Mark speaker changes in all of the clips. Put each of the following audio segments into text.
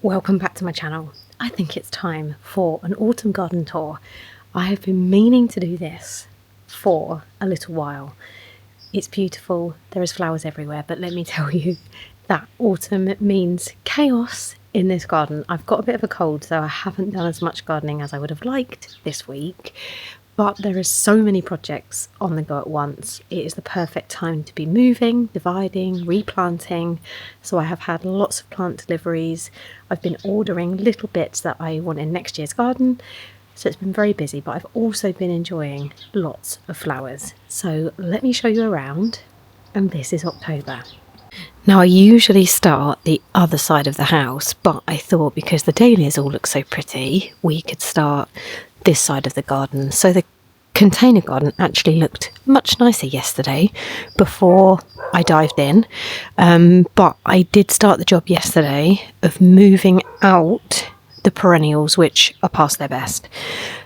Speaker 1: Welcome back to my channel. I think it's time for an autumn garden tour. I have been meaning to do this for a little while. It's beautiful, there is flowers everywhere, but let me tell you that autumn means chaos in this garden. I've got a bit of a cold, so I haven't done as much gardening as I would have liked this week, but there are so many projects on the go at once. It is the perfect time to be moving, dividing, replanting. So I have had lots of plant deliveries. I've been ordering little bits that I want in next year's garden. So it's been very busy, but I've also been enjoying lots of flowers. So let me show you around. And this is October. Now I usually start the other side of the house, but I thought because the dahlias all look so pretty, we could start this side of the garden. So the container garden actually looked much nicer yesterday before I dived in, but I did start the job yesterday of moving out the perennials, which are past their best.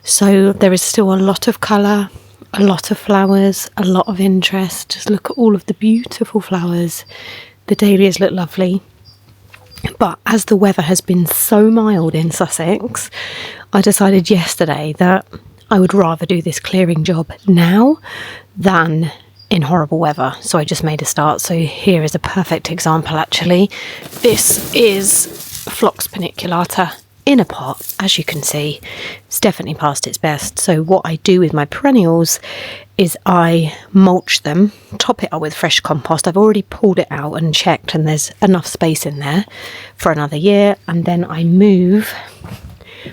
Speaker 1: So there is still a lot of colour, a lot of flowers, a lot of interest. Just look at all of the beautiful flowers. The dahlias look lovely. But as the weather has been so mild in Sussex, I decided yesterday that I would rather do this clearing job now than in horrible weather. So I just made a start. So here is a perfect example actually. This is Phlox paniculata in a pot. As you can see, it's definitely past its best. So what I do with my perennials is I mulch them, top it up with fresh compost. I've already pulled it out and checked, and there's enough space in there for another year. And then I move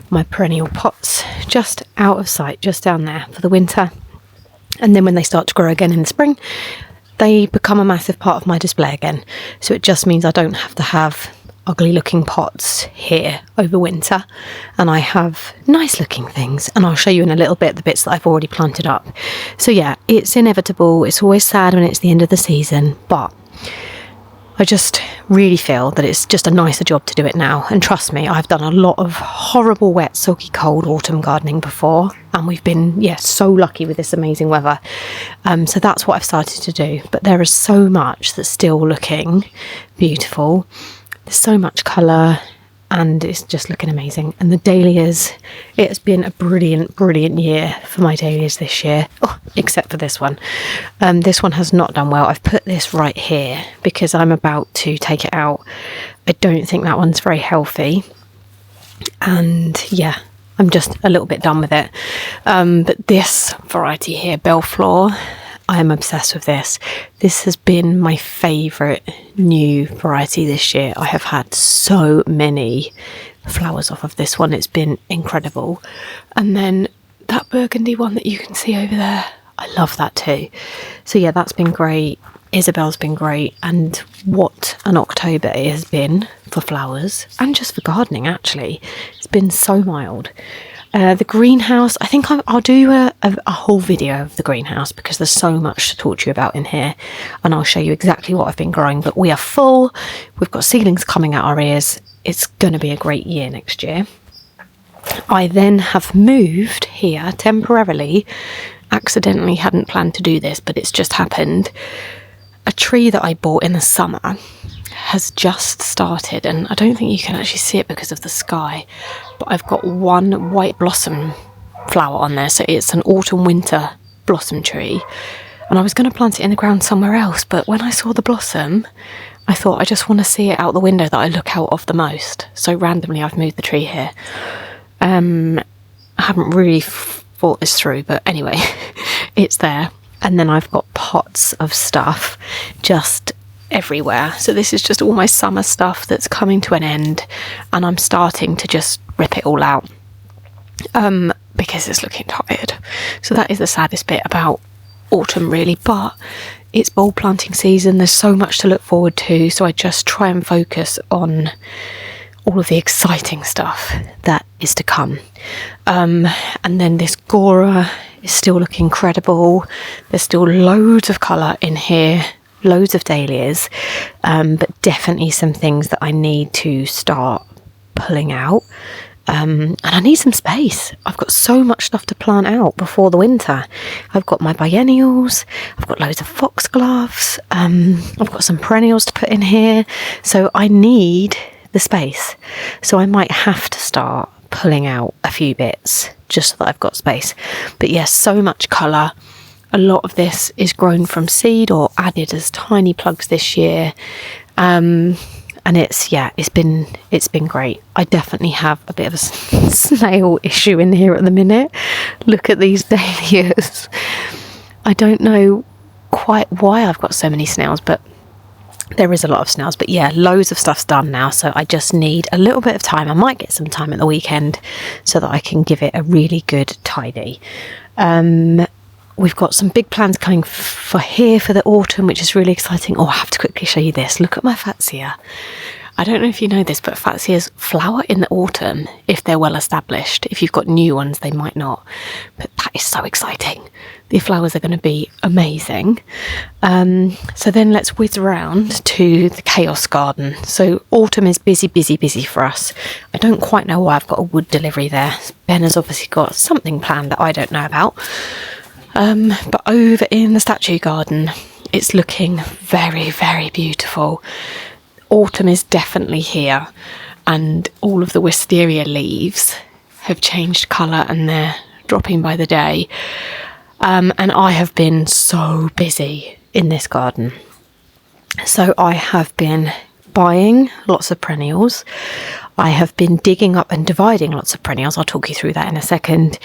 Speaker 1: my perennial pots just out of sight, just down there for the winter. And then when they start to grow again in the spring, they become a massive part of my display again. So it just means I don't have to have ugly looking pots here over winter, and I have nice looking things, and I'll show you in a little bit the bits that I've already planted up. So yeah, it's inevitable. It's always sad when it's the end of the season, but I just really feel that it's just a nicer job to do it now. And trust me, I've done a lot of horrible, wet, soggy, cold autumn gardening before, and we've been, so lucky with this amazing weather. So that's what I've started to do. But there is so much that's still looking beautiful. There's so much colour, and it's just looking amazing. And the dahlias, it has been a brilliant year for my dahlias this year. Oh, except for this one. This one has not done well. I've put this right here because I'm about to take it out. I don't think that one's very healthy. And yeah, I'm just a little bit done with it. But this variety here, Bellflower, I am obsessed with this. This has been my favourite new variety this year. I have had so many flowers off of this one. It's been incredible. And then that burgundy one that you can see over there, I love that too. So yeah, that's been great. Isabel's been great. And what an October it has been for flowers and just for gardening actually. It's been so mild. The greenhouse, I think I'll do a whole video of the greenhouse because there's so much to talk to you about in here, and I'll show you exactly what I've been growing. But we are full, we've got seedlings coming out our ears. It's going to be a great year next year. I then have moved here temporarily, accidentally hadn't planned to do this, but it's just happened. A tree that I bought in the summer has just started, and I don't think you can actually see it because of the sky, but I've got one white blossom flower on there. So it's an autumn winter blossom tree, and I was going to plant it in the ground somewhere else, but when I saw the blossom I thought I just want to see it out the window that I look out of the most. So randomly I've moved the tree here. I haven't really thought this through, but anyway it's there. And then I've got pots of stuff just everywhere. So this is just all my summer stuff that's coming to an end, and I'm starting to just rip it all out because it's looking tired. So that is the saddest bit about autumn really, but it's bulb planting season. There's so much to look forward to, so I just try and focus on all of the exciting stuff that is to come. And then this Gora is still looking incredible. There's still loads of colour in here, loads of dahlias, but definitely some things that I need to start pulling out. And I need some space. I've got so much stuff to plant out before the winter. I've got my biennials, I've got loads of foxgloves, I've got some perennials to put in here. So I need the space. So I might have to start pulling out a few bits just so that I've got space. But yes, so much colour. A lot of this is grown from seed or added as tiny plugs this year. And it's been great. I definitely have a bit of a snail issue in here at the minute. Look at these dahlias. I don't know quite why I've got so many snails, but there is a lot of snails. But yeah, loads of stuff's done now, so I just need a little bit of time. I might get some time at the weekend so that I can give it a really good tidy. We've got some big plans coming for here for the autumn, which is really exciting. Oh, I have to quickly show you this. Look at my fatsia. I don't know if you know this, but fatsias flower in the autumn if they're well established. If you've got new ones, they might not. But that is so exciting. The flowers are going to be amazing. So then let's whiz around to the chaos garden. So autumn is busy for us. I don't quite know why I've got a wood delivery there. Ben has obviously got something planned that I don't know about. But over in the statue garden, it's looking very, very beautiful. Autumn is definitely here, and all of the wisteria leaves have changed colour and they're dropping by the day. And I have been so busy in this garden. So I have been buying lots of perennials. I have been digging up and dividing lots of perennials. I'll talk you through that in a second,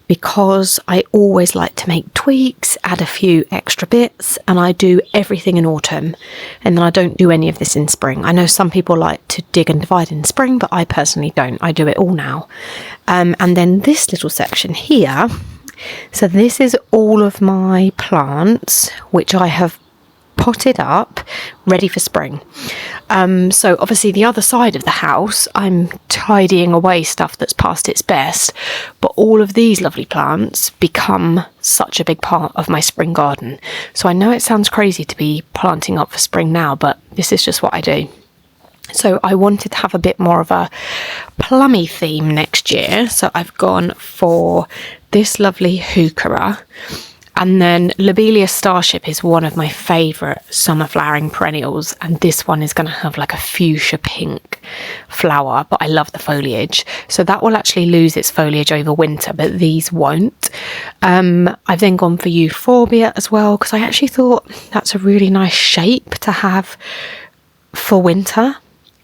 Speaker 1: because I always like to make tweaks, add a few extra bits, and I do everything in autumn, and then I don't do any of this in spring. I know some people like to dig and divide in spring, but I personally don't. I do it all now. And then this little section here, so this is all of my plants, which I have potted up, ready for spring. So obviously the other side of the house, I'm tidying away stuff that's past its best, but all of these lovely plants become such a big part of my spring garden. So I know it sounds crazy to be planting up for spring now, but this is just what I do. So I wanted to have a bit more of a plummy theme next year, so I've gone for this lovely heuchera. And then Lobelia Starship is one of my favourite summer flowering perennials, and this one is going to have like a fuchsia pink flower, but I love the foliage. So that will actually lose its foliage over winter, but these won't. I've then gone for euphorbia as well, because I actually thought that's a really nice shape to have for winter.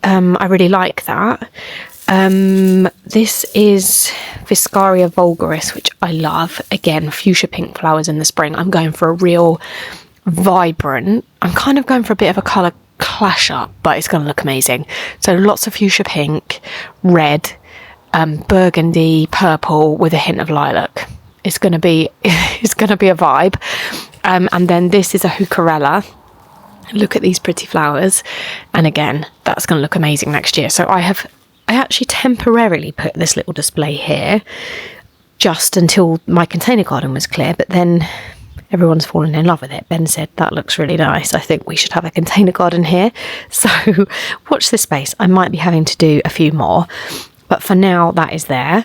Speaker 1: I really like that. This is Viscaria vulgaris, which I love. Again, fuchsia pink flowers in the spring. I'm going for a real vibrant, I'm kind of going for a bit of a colour clash up, but it's going to look amazing. So lots of fuchsia pink, red, burgundy, purple with a hint of lilac. It's going to be a vibe. And then this is a heucherella. Look at these pretty flowers. And again, that's going to look amazing next year. So I actually temporarily put this little display here just until my container garden was clear, but then everyone's fallen in love with it. Ben said, that looks really nice. I think we should have a container garden here. So watch this space. I might be having to do a few more, but for now that is there.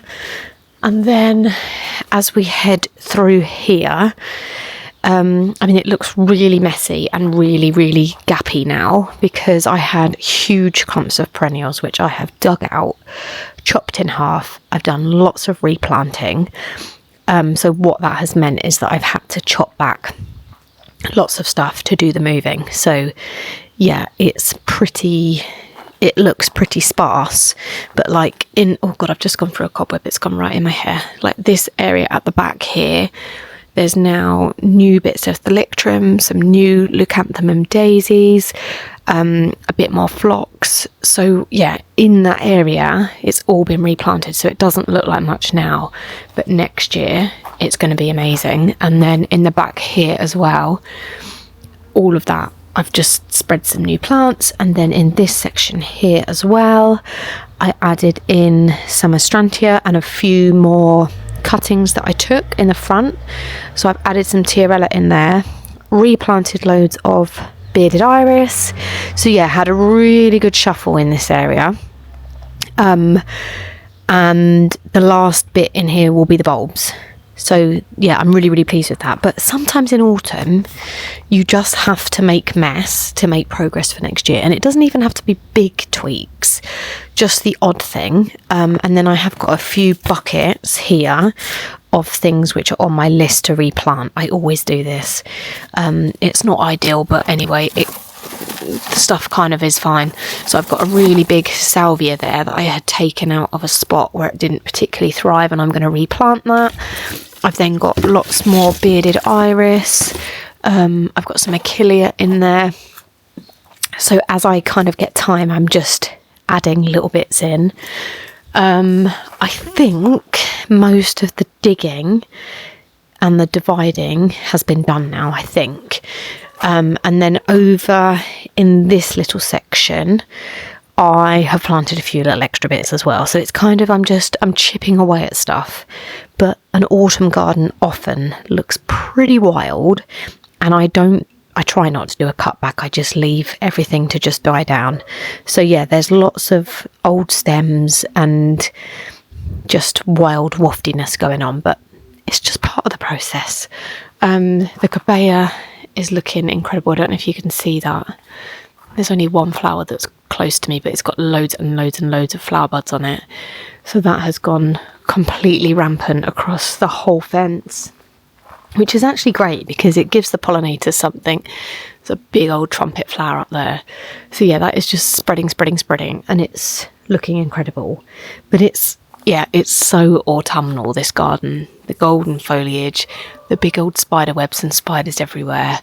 Speaker 1: And then as we head through here, it looks really messy and really, really gappy now, because I had huge clumps of perennials which I have dug out, chopped in half. I've done lots of replanting. So what that has meant is that I've had to chop back lots of stuff to do the moving. So yeah, it looks pretty sparse, but oh God, I've just gone through a cobweb. It's gone right in my hair. Like this area at the back here, there's now new bits of thalictrum, some new leucanthemum daisies, a bit more phlox. So yeah, in that area, it's all been replanted. So it doesn't look like much now, but next year it's going to be amazing. And then in the back here as well, all of that, I've just spread some new plants. And then in this section here as well, I added in some astrantia and a few more cuttings that I took in the front. So I've added some tiarella in there, replanted loads of bearded iris. So yeah, had a really good shuffle in this area. And the last bit in here will be the bulbs. So yeah, I'm really, really pleased with that. But sometimes in autumn, you just have to make mess to make progress for next year. And it doesn't even have to be big tweaks, just the odd thing. And then I have got a few buckets here of things which are on my list to replant. I always do this. It's not ideal, but anyway, the stuff kind of is fine. So I've got a really big salvia there that I had taken out of a spot where it didn't particularly thrive, and I'm going to replant that. I've then got lots more bearded iris. I've got some achillea in there. So as I kind of get time, I'm just adding little bits in. I think most of the digging and the dividing has been done now, I think. And then over in this little section, I have planted a few little extra bits as well. So it's kind of, I'm chipping away at stuff. But an autumn garden often looks pretty wild, and I try not to do a cutback. I just leave everything to just die down. So yeah, there's lots of old stems and just wild waftiness going on, but it's just part of the process. The cabea is looking incredible. I don't know if you can see that. There's only one flower that's close to me, but it's got loads and loads and loads of flower buds on it. So that has gone completely rampant across the whole fence, which is actually great because it gives the pollinators something. It's a big old trumpet flower up there. So yeah, that is just spreading, and it's looking incredible. But it's so autumnal, this garden. The golden foliage, the big old spider webs and spiders everywhere.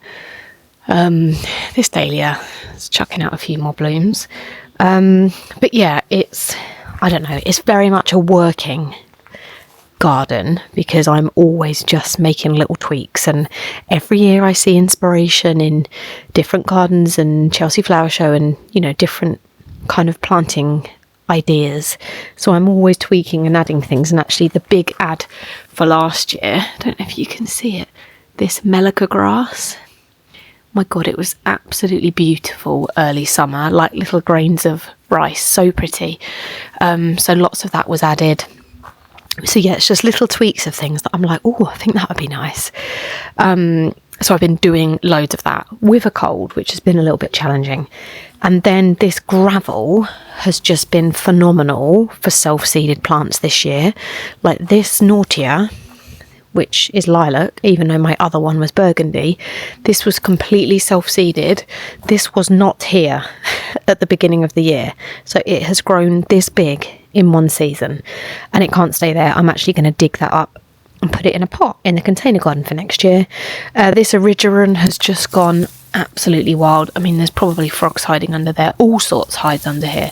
Speaker 1: This dahlia is chucking out a few more blooms. But yeah, I don't know, it's very much a working garden because I'm always just making little tweaks, and every year I see inspiration in different gardens and Chelsea Flower Show and, different kind of planting ideas. So I'm always tweaking and adding things. And actually the big ad for last year, I don't know if you can see it, this melica grass. My God, it was absolutely beautiful early summer, like little grains of rice, so pretty. So lots of that was added. So yeah, it's just little tweaks of things that I'm like, oh, I think that would be nice. So I've been doing loads of that with a cold, which has been a little bit challenging. And then this gravel has just been phenomenal for self-seeded plants this year. Like this Nautia, which is lilac, even though my other one was burgundy, this was completely self-seeded. This was not here at the beginning of the year. So it has grown this big in one season, and it can't stay there. I'm actually going to dig that up and put it in a pot in the container garden for next year. This erigeron has just gone absolutely wild. I mean, there's probably frogs hiding under there. All sorts hides under here.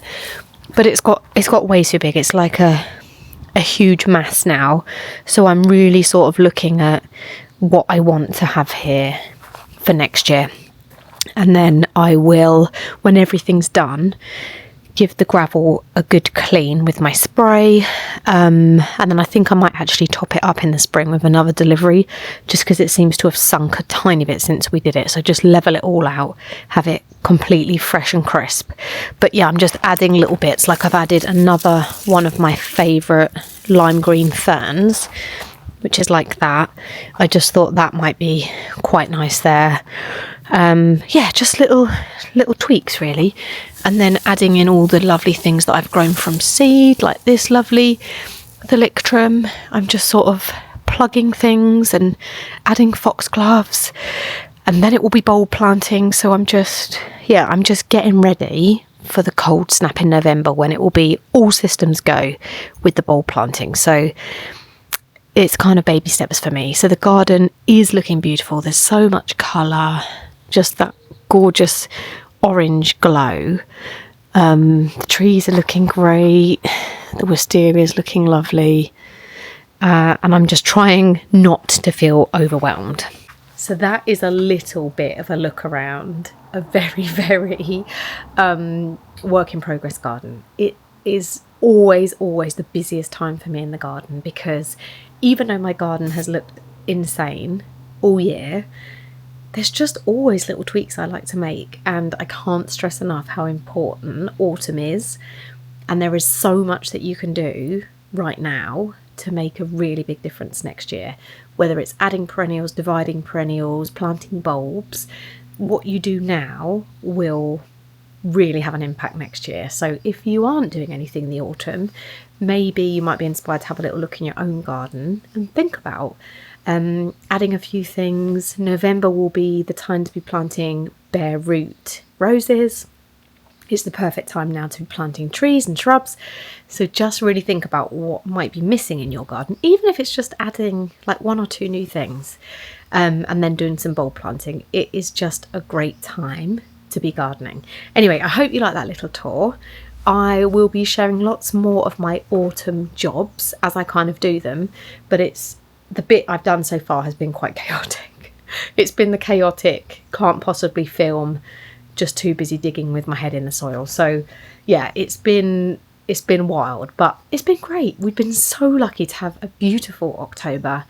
Speaker 1: But it's got way too big. It's like a huge mass now. So I'm really sort of looking at what I want to have here for next year. And then I will, when everything's done, give the gravel a good clean with my spray, and then I think I might actually top it up in the spring with another delivery, just because it seems to have sunk a tiny bit since we did it. So just level it all out, have it completely fresh and crisp. But yeah, I'm just adding little bits. Like I've added another one of my favourite lime green ferns, which is like that. I just thought that might be quite nice there. Yeah, just little tweaks really. And then adding in all the lovely things that I've grown from seed, like this lovely thalictrum. I'm just sort of plugging things and adding foxgloves, and then it will be bulb planting. So I'm just getting ready for the cold snap in November, when it will be all systems go with the bulb planting. So it's kind of baby steps for me. So the garden is looking beautiful. There's so much colour, just that gorgeous orange glow. The trees are looking great. The wisteria is looking lovely. And I'm just trying not to feel overwhelmed. So that is a little bit of a look around a very, very work in progress garden. It is always the busiest time for me in the garden, because even though my garden has looked insane all year, there's just always little tweaks I like to make, and I can't stress enough how important autumn is. And there is so much that you can do right now to make a really big difference next year. Whether it's adding perennials, dividing perennials, planting bulbs, what you do now will really have an impact next year. So if you aren't doing anything in the autumn, maybe you might be inspired to have a little look in your own garden and think about adding a few things. November will be the time to be planting bare root roses. It's the perfect time now to be planting trees and shrubs. So just really think about what might be missing in your garden, even if it's just adding like 1 or 2 new things, and then doing some bulb planting. It is just a great time to be gardening. Anyway, I hope you like that little tour. I will be sharing lots more of my autumn jobs as I kind of do them, but it's the bit I've done so far has been quite chaotic. It's been the chaotic, can't possibly film, just too busy digging with my head in the soil. So yeah, it's been wild, but it's been great. We've been so lucky to have a beautiful October,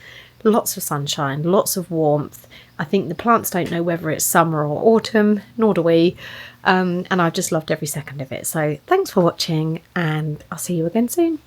Speaker 1: lots of sunshine, lots of warmth. I think the plants don't know whether it's summer or autumn, nor do we, and I've just loved every second of it. So thanks for watching, and I'll see you again soon.